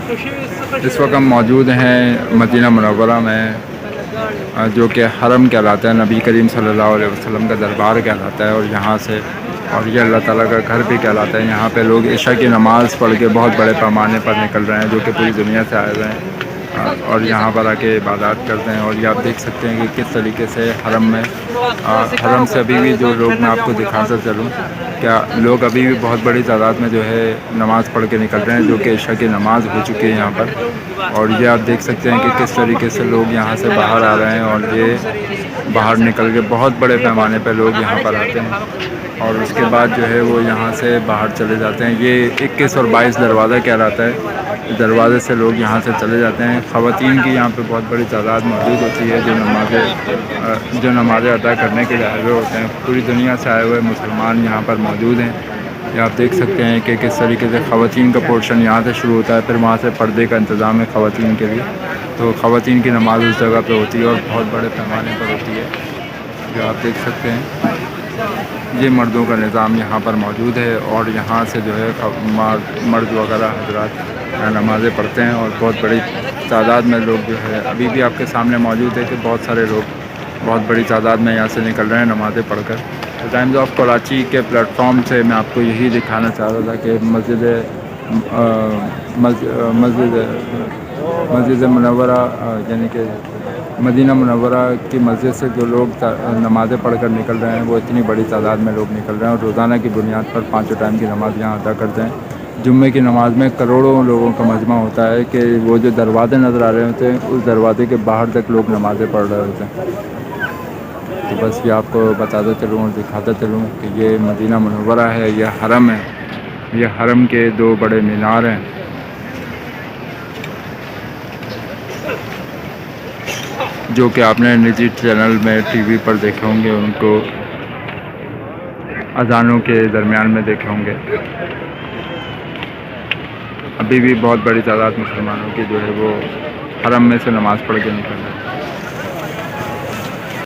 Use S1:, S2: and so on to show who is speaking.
S1: اس وقت ہم موجود ہیں مدینہ منورہ میں، جو کہ حرم کہلاتا ہے، نبی کریم صلی اللہ علیہ وسلم کا دربار کہلاتا ہے، اور یہاں سے اور یہ اللہ تعالیٰ کا گھر بھی کہلاتا ہے۔ یہاں پہ لوگ عشاء کی نماز پڑھ کے بہت بڑے پیمانے پر نکل رہے ہیں، جو کہ پوری دنیا سے آئے ہوئے ہیں اور یہاں پر آ کے عبادات کرتے ہیں۔ اور یہ آپ دیکھ سکتے ہیں کہ کس طریقے سے حرم میں، حرم سے ابھی بھی جو لوگ، میں آپ کو دکھاتا چلوں، کیا لوگ ابھی بھی بہت بڑی تعداد میں جو ہے نماز پڑھ کے نکل رہے ہیں، جو کہ عشاء کی نماز ہو چکی ہے یہاں پر۔ اور یہ آپ دیکھ سکتے ہیں کہ کس طریقے سے لوگ یہاں سے باہر آ رہے ہیں، اور یہ باہر نکل کے بہت بڑے پیمانے پہ لوگ یہاں پر آتے ہیں، اور اس کے بعد جو ہے وہ یہاں سے باہر چلے جاتے ہیں۔ یہ 21 اور 22 دروازہ کہلاتا ہے، دروازے سے لوگ یہاں سے چلے جاتے ہیں۔ خواتین کی یہاں پہ بہت بڑی تعداد موجود ہوتی ہے، جو نمازیں ادا کرنے کے لیے آئے ہوئے ہوتے ہیں۔ پوری دنیا سے آئے ہوئے مسلمان یہاں پر موجود ہیں۔ یہ آپ دیکھ سکتے ہیں کہ کس طریقے سے خواتین کا پورشن یہاں سے شروع ہوتا ہے، پھر وہاں سے پردے کا انتظام ہے خواتین کے لیے، تو خواتین کی نماز اس جگہ پہ ہوتی ہے اور بہت بڑے پیمانے پر ہوتی ہے، جو آپ دیکھ سکتے ہیں۔ یہ مردوں کا نظام یہاں پر موجود ہے، اور یہاں سے جو ہے مرد وغیرہ حضرات نمازیں پڑھتے ہیں، اور بہت بڑی تعداد میں لوگ جو ہے ابھی بھی آپ کے سامنے موجود ہے کہ بہت سارے لوگ بہت بڑی تعداد میں یہاں سے نکل رہے ہیں نمازیں پڑھ کر۔ ٹائمز آف کراچی کے پلیٹ فارم سے میں آپ کو یہی دکھانا چاہ رہا تھا کہ مسجد منورہ، یعنی کہ مدینہ منورہ کی مسجد سے جو لوگ نمازیں پڑھ کر نکل رہے ہیں، وہ اتنی بڑی تعداد میں لوگ نکل رہے ہیں، اور روزانہ کی بنیاد پر 5 ٹائم کی نماز یہاں ادا کرتے ہیں۔ جمعے کی نماز میں کروڑوں لوگوں کا مجمع ہوتا ہے کہ وہ جو دروازے نظر آ رہے ہوتے ہیں، اس دروازے کے باہر تک لوگ نمازیں پڑھ رہے ہوتے ہیں۔ تو بس یہ آپ کو بتاتا چلوں اور دکھاتا چلوں کہ یہ مدینہ منورہ ہے، یہ حرم ہے، یہ حرم کے 2 بڑے مینار ہیں، جو کہ آپ نے نجی چینل میں ٹی وی پر دیکھے ہوں گے، ان کو اذانوں کے درمیان میں دیکھے ہوں گے۔ ابھی بھی بہت بڑی تعداد مسلمانوں کی جو ہے وہ حرم میں سے نماز پڑھ کے نکل رہے ہیں۔